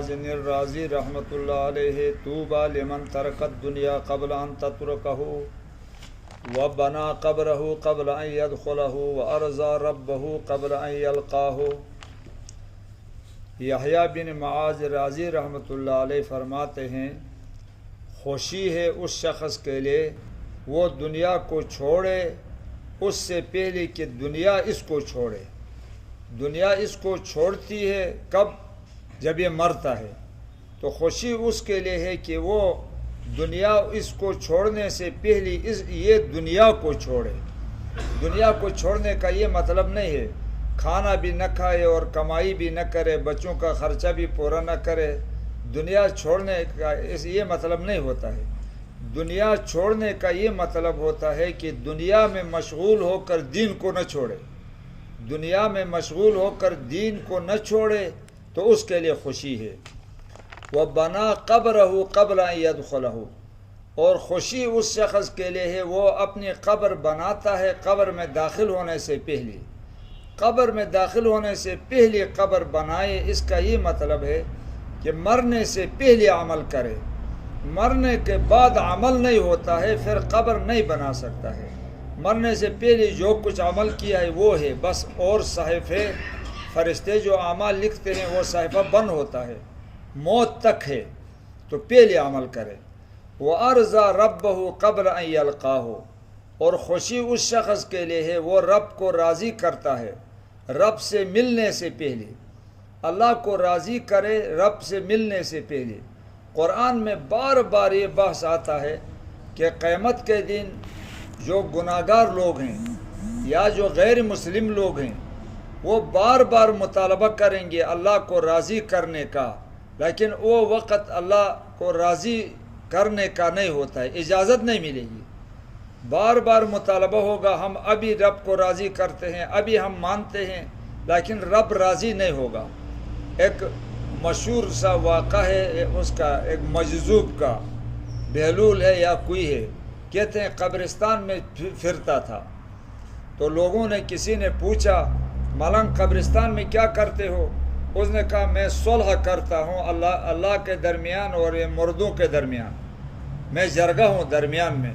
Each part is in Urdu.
حازم الرازی رحمۃ اللہ علیہ طوبى لمن ترک الدنیا قبل ان تترکہ وبنا قبرہ قبل ان یدخلہ وارضى ربہ قبل ان یلقاہ۔ یحییٰ بن معاذ رازی رحمۃ اللہ علیہ فرماتے ہیں خوشی ہے اس شخص کے لیے وہ دنیا کو چھوڑے اس سے پہلے کہ دنیا اس کو چھوڑے۔ دنیا اس کو چھوڑتی ہے کب؟ جب یہ مرتا ہے۔ تو خوشی اس کے لیے ہے کہ وہ دنیا اس کو چھوڑنے سے پہلے یہ دنیا کو چھوڑے۔ دنیا کو چھوڑنے کا یہ مطلب نہیں ہے کھانا بھی نہ کھائے اور کمائی بھی نہ کرے، بچوں کا خرچہ بھی پورا نہ کرے۔ دنیا چھوڑنے کا یہ مطلب نہیں ہوتا ہے۔ دنیا چھوڑنے کا یہ مطلب ہوتا ہے کہ دنیا میں مشغول ہو کر دین کو نہ چھوڑے۔ دنیا میں مشغول ہو کر دین کو نہ چھوڑے تو اس کے لیے خوشی ہے۔ وَبَنَا قَبْرَهُ قَبْلَ أَن يَدْخُلَهُ، اور خوشی اس شخص کے لیے ہے وہ اپنی قبر بناتا ہے قبر میں داخل ہونے سے پہلے۔ قبر میں داخل ہونے سے پہلے قبر بنائے، اس کا یہ مطلب ہے کہ مرنے سے پہلے عمل کرے۔ مرنے کے بعد عمل نہیں ہوتا ہے پھر قبر نہیں بنا سکتا ہے۔ مرنے سے پہلے جو کچھ عمل کیا ہے وہ ہے بس، اور صحیفے فرشتے جو اعمال لکھتے ہیں وہ صحیفہ بند ہوتا ہے، موت تک ہے۔ تو پہلے عمل کرے۔ وَأَرْضَى رَبَّهُ قَبْلَ أَن يَلْقَاهُ، اور خوشی اس شخص کے لیے ہے وہ رب کو راضی کرتا ہے رب سے ملنے سے پہلے۔ اللہ کو راضی کرے رب سے ملنے سے پہلے۔ قرآن میں بار بار یہ بحث آتا ہے کہ قیامت کے دن جو گناہگار لوگ ہیں یا جو غیر مسلم لوگ ہیں وہ بار بار مطالبہ کریں گے اللہ کو راضی کرنے کا، لیکن وہ وقت اللہ کو راضی کرنے کا نہیں ہوتا ہے، اجازت نہیں ملے گی۔ بار بار مطالبہ ہوگا ہم ابھی رب کو راضی کرتے ہیں، ابھی ہم مانتے ہیں، لیکن رب راضی نہیں ہوگا۔ ایک مشہور سا واقعہ ہے اس کا، ایک مجذوب کا، بہلول ہے یا کوئی ہے، کہتے ہیں قبرستان میں پھرتا تھا تو لوگوں نے کسی نے پوچھا ملنگ قبرستان میں کیا کرتے ہو؟ اس نے کہا میں صلح کرتا ہوں اللہ کے درمیان اور یہ مردوں کے درمیان، میں جرگہ ہوں درمیان میں۔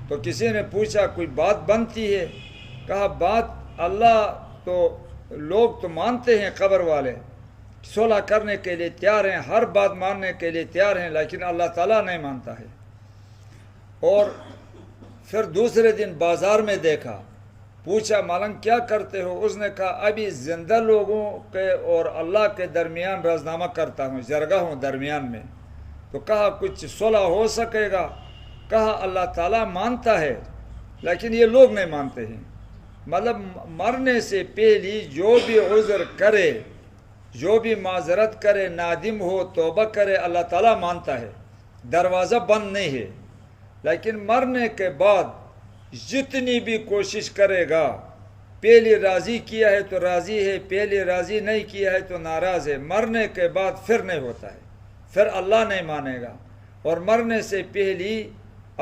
تو کسی نے پوچھا کوئی بات بنتی ہے؟ کہا بات اللہ تو لوگ تو مانتے ہیں، قبر والے صلح کرنے کے لیے تیار ہیں، ہر بات ماننے کے لیے تیار ہیں، لیکن اللہ تعالیٰ نہیں مانتا ہے۔ اور پھر دوسرے دن بازار میں دیکھا، پوچھا ملنگ کیا کرتے ہو؟ اس نے کہا ابھی زندہ لوگوں کے اور اللہ کے درمیان رازنامہ کرتا ہوں، جرگہ ہوں درمیان میں۔ تو کہا کچھ صلح ہو سکے گا؟ کہا اللہ تعالیٰ مانتا ہے لیکن یہ لوگ نہیں مانتے ہیں۔ مطلب مرنے سے پہلی جو بھی عذر کرے، جو بھی معذرت کرے، نادم ہو، توبہ کرے، اللہ تعالیٰ مانتا ہے، دروازہ بند نہیں ہے۔ لیکن مرنے کے بعد جتنی بھی کوشش کرے گا، پہلے راضی کیا ہے تو راضی ہے، پہلے راضی نہیں کیا ہے تو ناراض ہے، مرنے کے بعد پھر نہیں ہوتا ہے، پھر اللہ نہیں مانے گا۔ اور مرنے سے پہلی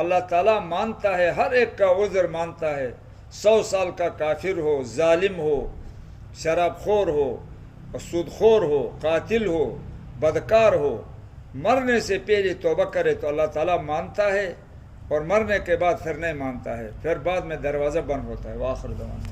اللہ تعالیٰ مانتا ہے، ہر ایک کا عذر مانتا ہے، 100 سال کا کافر ہو، ظالم ہو، شراب خور ہو، سود خور ہو، قاتل ہو، بدکار ہو، مرنے سے پہلے توبہ کرے تو اللہ تعالیٰ مانتا ہے، اور مرنے کے بعد پھر نہیں مانتا ہے، پھر بعد میں دروازہ بند ہوتا ہے۔ وآخر دعوانا